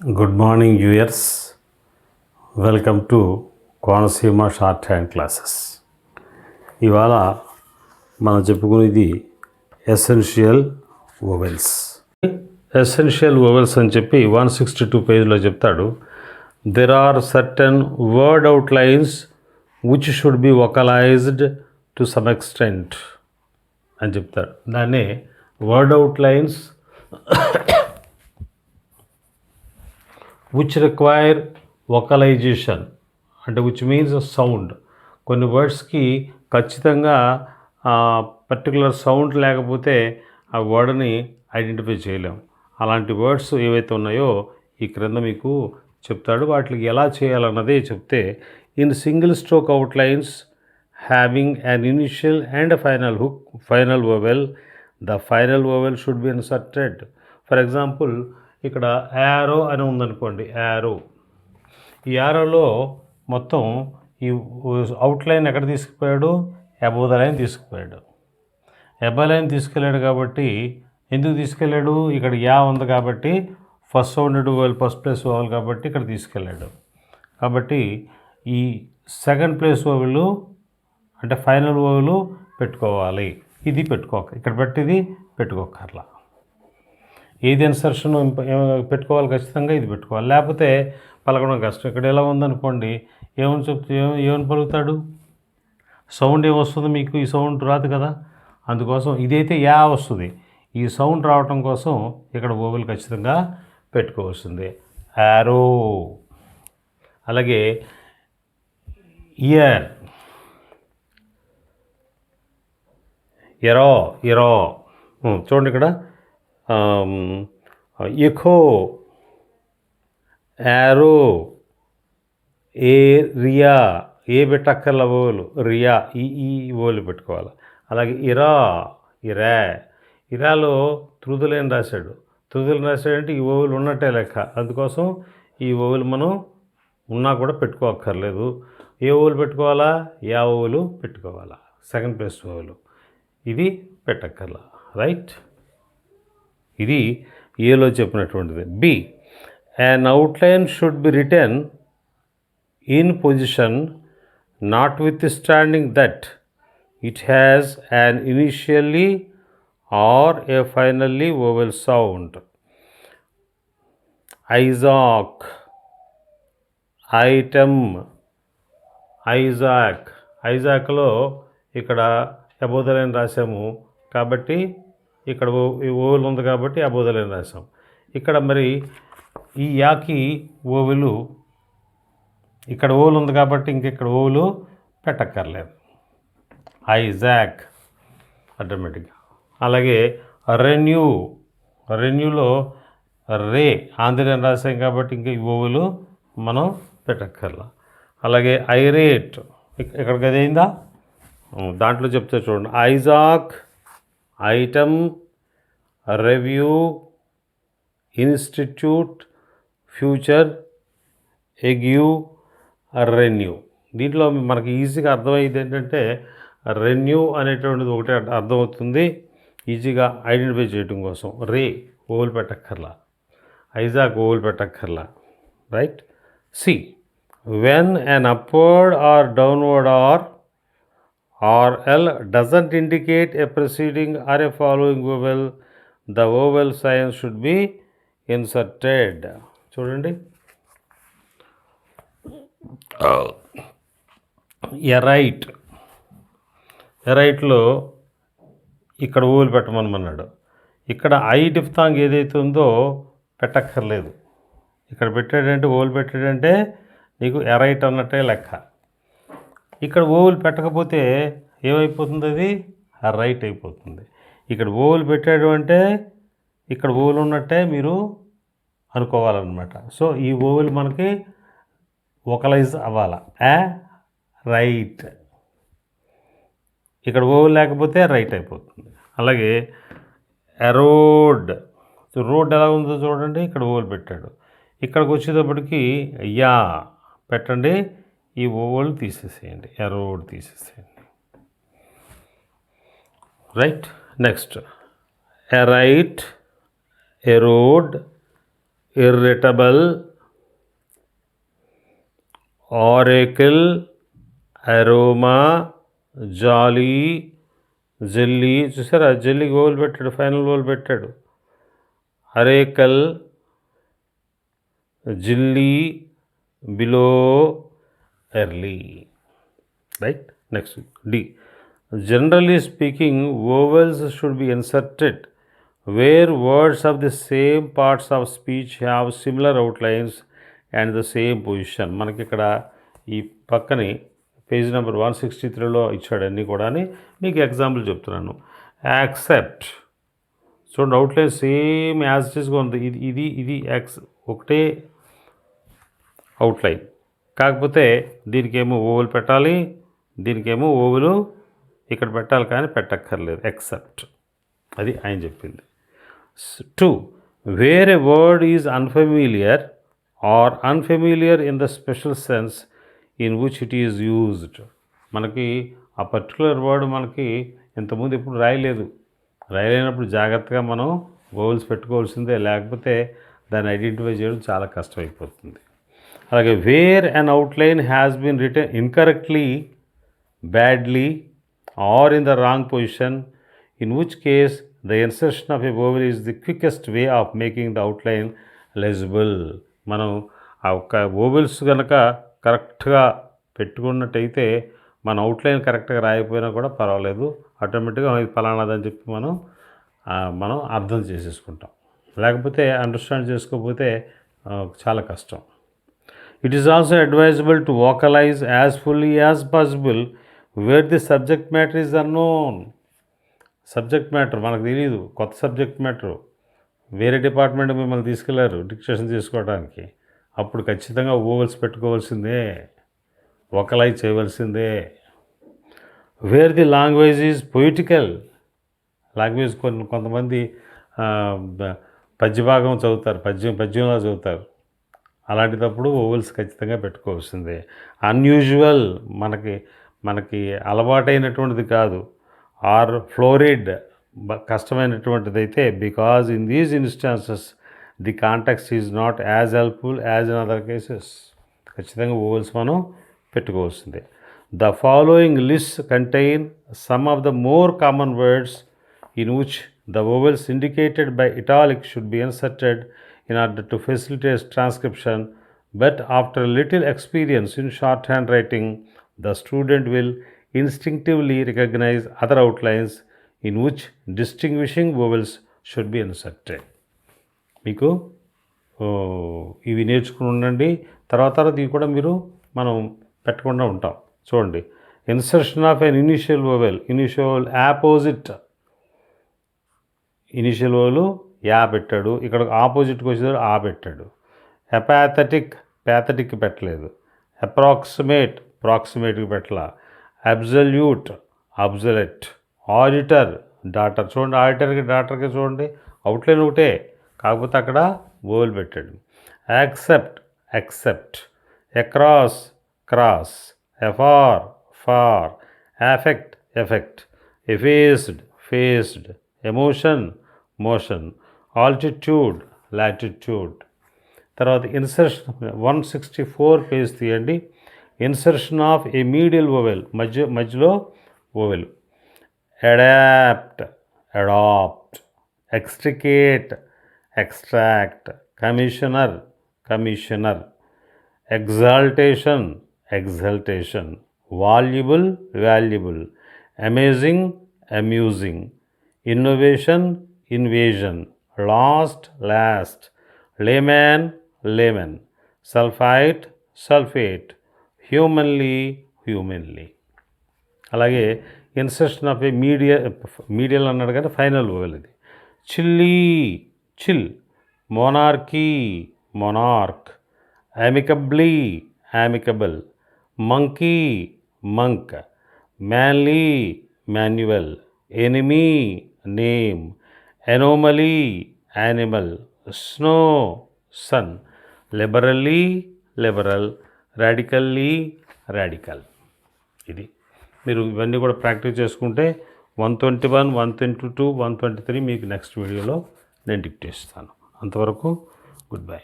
Good morning, viewers. Welcome to Konaseema short hand classes. ఇవాళ మనం చెప్పుకునేది ఎసెన్షియల్ వోవెల్స్. ఎసెన్షియల్ వోవెల్స్ అని చెప్పి 162 పేజ్లో చెప్తాడు. There are certain word outlines which should be vocalized to some extent అని చెప్తాడు. దాన్నే word outlines which require vocalization అంటే విచ్ మీన్స్ సౌండ్. కొన్ని వర్డ్స్కి ఖచ్చితంగా పర్టికులర్ సౌండ్ లేకపోతే ఆ వర్డ్ని ఐడెంటిఫై చేయలేం. అలాంటి వర్డ్స్ ఏవైతే ఉన్నాయో ఈ క్రింద మీకు చెప్తాడు. వాటికి ఎలా చేయాలన్నదే చెప్తే, in single stroke outlines having an initial and final vowel, the final vowel should be inserted. For example, ఇక్కడ యారో అని ఉందనుకోండి. ఈ యారోలో మొత్తం ఈ అవుట్లైన్ ఎక్కడ తీసుకుపోయాడు? అబోవ్ ద లైన్ తీసుకుపోయాడు. అబోవ్ లైన్ తీసుకెళ్ళాడు కాబట్టి, ఎందుకు తీసుకెళ్ళాడు? ఇక్కడ యా ఉంది కాబట్టి first sounded vowel first place vowel కాబట్టి ఇక్కడ తీసుకెళ్ళాడు. కాబట్టి ఈ సెకండ్ ప్లేస్ వోవెల్ అంటే ఫైనల్ వోవెల్ పెట్టుకోవాలి. ఇది ఇక్కడ పెట్టిది పెట్టుకోకర్లా. ఏది ఇన్సర్షన్ పెట్టుకోవాలి, ఖచ్చితంగా ఇది పెట్టుకోవాలి, లేకపోతే పలకడం కష్టం. ఇక్కడ ఎలా ఉందనుకోండి, ఏమని పలుకుతాడు? సౌండ్ ఏమొస్తుంది మీకు? ఈ సౌండ్ రాదు కదా. అందుకోసం ఇదైతే యా వస్తుంది. ఈ సౌండ్ రావటం కోసం ఇక్కడ వోవెల్ ఖచ్చితంగా పెట్టుకోవాల్సిందే. యారో. అలాగే ఇయర్, ఎరో చూడండి ఇక్కడ. ఎఖో, యారో, రియా, ఏ పెట్టక్కర్ల ఓలు, రియా ఈ ఓలు పెట్టుకోవాలి. అలాగే ఇరాలో త్రుదులేని రాశాడు. రాశాడంటే ఈ ఓవులు ఉన్నట్టే లెక్క. అందుకోసం ఈ ఓవులు మనం ఉన్నా కూడా పెట్టుకోక్కర్లేదు. ఏ ఓవులు పెట్టుకోవాలా? యా ఓవులు పెట్టుకోవాలా, సెకండ్ ప్లేస్ ఓవులు. ఇది పెట్టక్కర్లా. రైట్. ఇది ఏలో చెప్పినటువంటిది. B, an outline should be written in position notwithstanding that it has an initially or a finally vowel sound. Isaac, item, ఐజాక్లో ఇక్కడ అబోవ్ ద లైన్ రాసాము కాబట్టి ఇక్కడ ఓవెల్ ఉంది కాబట్టి అబోవ్ ద లైన్ రాసాం. ఇక్కడ మరి ఈ యాకి ఓవెలు, ఇక్కడ ఓవెల్ ఉంది కాబట్టి ఇక్కడ ఓవెలు పెట్టక్కర్లేదు. ఐజాక్ ఆటోమేటిక్గా. అలాగే రెన్యూలో రే ఆంధ్రని రాసాం కాబట్టి ఈ ఓవెలు మనం పెట్టక్కర్లా. అలాగే ఐరేట్ ఇక్కడికి అదైందా? దాంట్లో చెప్తే చూడండి. Isaac, item, review, institute, future, argue, renew. దీంట్లో మనకి ఈజీగా అర్థమయ్యేది ఏంటంటే, రెన్యూ అనేటువంటిది ఒకటే అర్థమవుతుంది ఈజీగా ఐడెంటిఫై చేయడం కోసం. ఓవెల్ పెట్టక్కర్లా, ఐజాక్ ఓవెల్ పెట్టక్కర్లా. Right. C, when an upward or downward or L doesn't indicate a preceding or a following vowel, the vowel sign should be inserted. చూడండి. ఎరైట్లో ఇక్కడ ఓవెల్ పెట్టమన్నాడు. ఇక్కడ ఐ డిఫ్తాంగ్ ఏదైతే ఉందో పెట్టక్కర్లేదు. ఇక్కడ పెట్టాడంటే ఓవెల్ పెట్టాడంటే నీకు ఎరైట్ అన్నట్టే లెక్క. ఇక్కడ ఓవెల్ పెట్టకపోతే ఏమైపోతుంది? అది రైట్ అయిపోతుంది. ఇక్కడ ఓవెల్ పెట్టాడు అంటే ఇక్కడ ఓవెల్ ఉన్నట్టే మీరు అనుకోవాలన్నమాట. సో ఈ ఓవెల్ మనకి వొకలైజ్ అవ్వాలా. రైట్. ఇక్కడ ఓవెల్ లేకపోతే రైట్ అయిపోతుంది. అలాగే రోడ్ ఎలా ఉందో చూడండి. ఇక్కడ ఓవెల్ పెట్టాడు. ఇక్కడికి వచ్చేటప్పటికి యా పెట్టండి, ఈ ఓవెల్ తీసేసేయండి, ఎరోడ్ తీసేసేయండి. Right. Next aright, erode, irritable, oracle, aroma, jolly, jelly. చూసారా, జెల్లీకి ఓవెల్ పెట్టాడు, ఫైనల్ ఓవెల్ పెట్టాడు. అరేకల్, జిల్లీ, below, early. Right. Next D. Generally speaking vowels should be inserted where words of the same parts of speech have similar outlines and the same position. మనకి ఇక్కడ ఈ పక్కని page number 163లో ఇచ్చాడు అన్నీ కూడా. మీకు example చెప్తున్నాను. యాక్సెప్ట్, చూడండి, అవుట్లైన్ సేమ్ యాజ్ ఇట్ ఈస్గా ఉంది. ఇది ఒకటే అవుట్లైన్, కాకపోతే దీనికేమో ఓవెల్ పెట్టాలి, దీనికేమో ఓవెలు ఇక్కడ పెట్టాలి, కానీ పెట్టక్కర్లేదు. ఎక్సెప్ట్, అది ఆయన చెప్పింది. 2. Where a word is unfamiliar or unfamiliar in the special sense in which it is used. మనకి ఆ పర్టికులర్ వర్డ్ మనకి ఇంతకుముందు ఎప్పుడు రాయలేనప్పుడు జాగ్రత్తగా మనం వోవెల్స్ పెట్టుకోవాల్సిందే, లేకపోతే దాన్ని ఐడెంటిఫై చేయడం చాలా కష్టమైపోతుంది. అలాగే where an outline has been written incorrectly, badly or in the wrong position, in which case the insertion of a vowel is the quickest way of making the outline legible. మనం ఆ ఒక్క vowels కనుక కరెక్ట్గా పెట్టుకున్నట్టయితే మన outline కరెక్ట్గా రాయకపోయినా కూడా పర్వాలేదు, ఆటోమేటిక్గా ఇది ఫలానాదని చెప్పి మనం అర్థం చేసేసుకుంటాం. లేకపోతే అండర్స్టాండ్ చేసుకోకపోతే చాలా కష్టం. It is also advisable to vocalize as fully as possible where the subject matter is unknown. Subject matter మనకు తెలియదు, కొత్త సబ్జెక్ట్ మ్యాటరు, వేరే డిపార్ట్మెంట్ మిమ్మల్ని తీసుకెళ్లారు డిక్టేషన్ తీసుకోవడానికి, అప్పుడు ఖచ్చితంగా ఓవెల్స్ పెట్టుకోవాల్సిందే, వోకలైజ్ చేయవలసిందే. Where the language is poetical, language కొంతమంది పద్యభాగం చదువుతారు, పద్యంలో చదువుతారు, అలాంటిటప్పుడు ఓవెల్స్ ఖచ్చితంగా పెట్టుకోవాల్సిందే. అన్యూజువల్, మనకి అలవాటైనటువంటిది కాదు, ఆర్ ఫ్లోరిడ్, కష్టమైనటువంటిది అయితే, because in these instances the context is not as helpful as in other cases. ఖచ్చితంగా ఓవెల్స్ మనం పెట్టుకోవాల్సిందే. The following list contain some of the more common words in which the vowels indicated by italic should be inserted in order to facilitate transcription, but after little experience in shorthand writing the student will instinctively recognize other outlines in which distinguishing vowels should be inserted. మీకు ఇవి నేర్చుకుని ఉండండి, తర్వాత ఇవి కూడా మనం పెట్టకుండా ఉంటాం. చూడండి, insertion of an initial vowel, initial opposite, initial vowel యా పెట్టాడు, ఇక్కడ ఆపోజిట్కి వచ్చేది ఆ పెట్టాడు. ఎపాథెటిక్, ప్యాథెటిక్ పెట్టలేదు. అప్రాక్సిమేట్, ప్రాక్సిమేట్కి పెట్టలా. Absolute, obsolete. Auditor, daughter. చూడండి, ఆడిటర్కి డాటర్కి చూడండి అవుట్లైన్ ఒకటే, కాకపోతే అక్కడ వోవెల్ పెట్టాడు. Accept, except. Across, cross. Afar, far. Effect, effect. Effaced, faced. Emotion, motion. Altitude, latitude. తర్వాత ఇన్సర్షన్ 164 పేజ్ తీయండి. Insertion of a medial vowel, మధ్యలో vowel. Adapt, adapt. Extricate, extract. Commissioner, commissioner. Exaltation, exultation. Valuable, valuable. Amazing, amusing. Innovation, invasion. Last, last. Laymen, laymen. Sulphite, sulphate. Humanly, humanly. అలాగే insertion of a medial అన్నాడు కానీ final vowel ఇది. Chilly, chill. Monarchy, monarch. Amicably, amicable. Monkey, Monk. Manly, manual. Enemy, name. Anomaly, animal. Snow, sun. Liberally, liberal. Radically, radical. ఇది మీరు ఇవన్నీ కూడా practice చేసుకుంటే 121, 122, 123 మీకు నెక్స్ట్ వీడియోలో నేను డిక్టేట్ ఇస్తాను. అంతవరకు గుడ్ బై.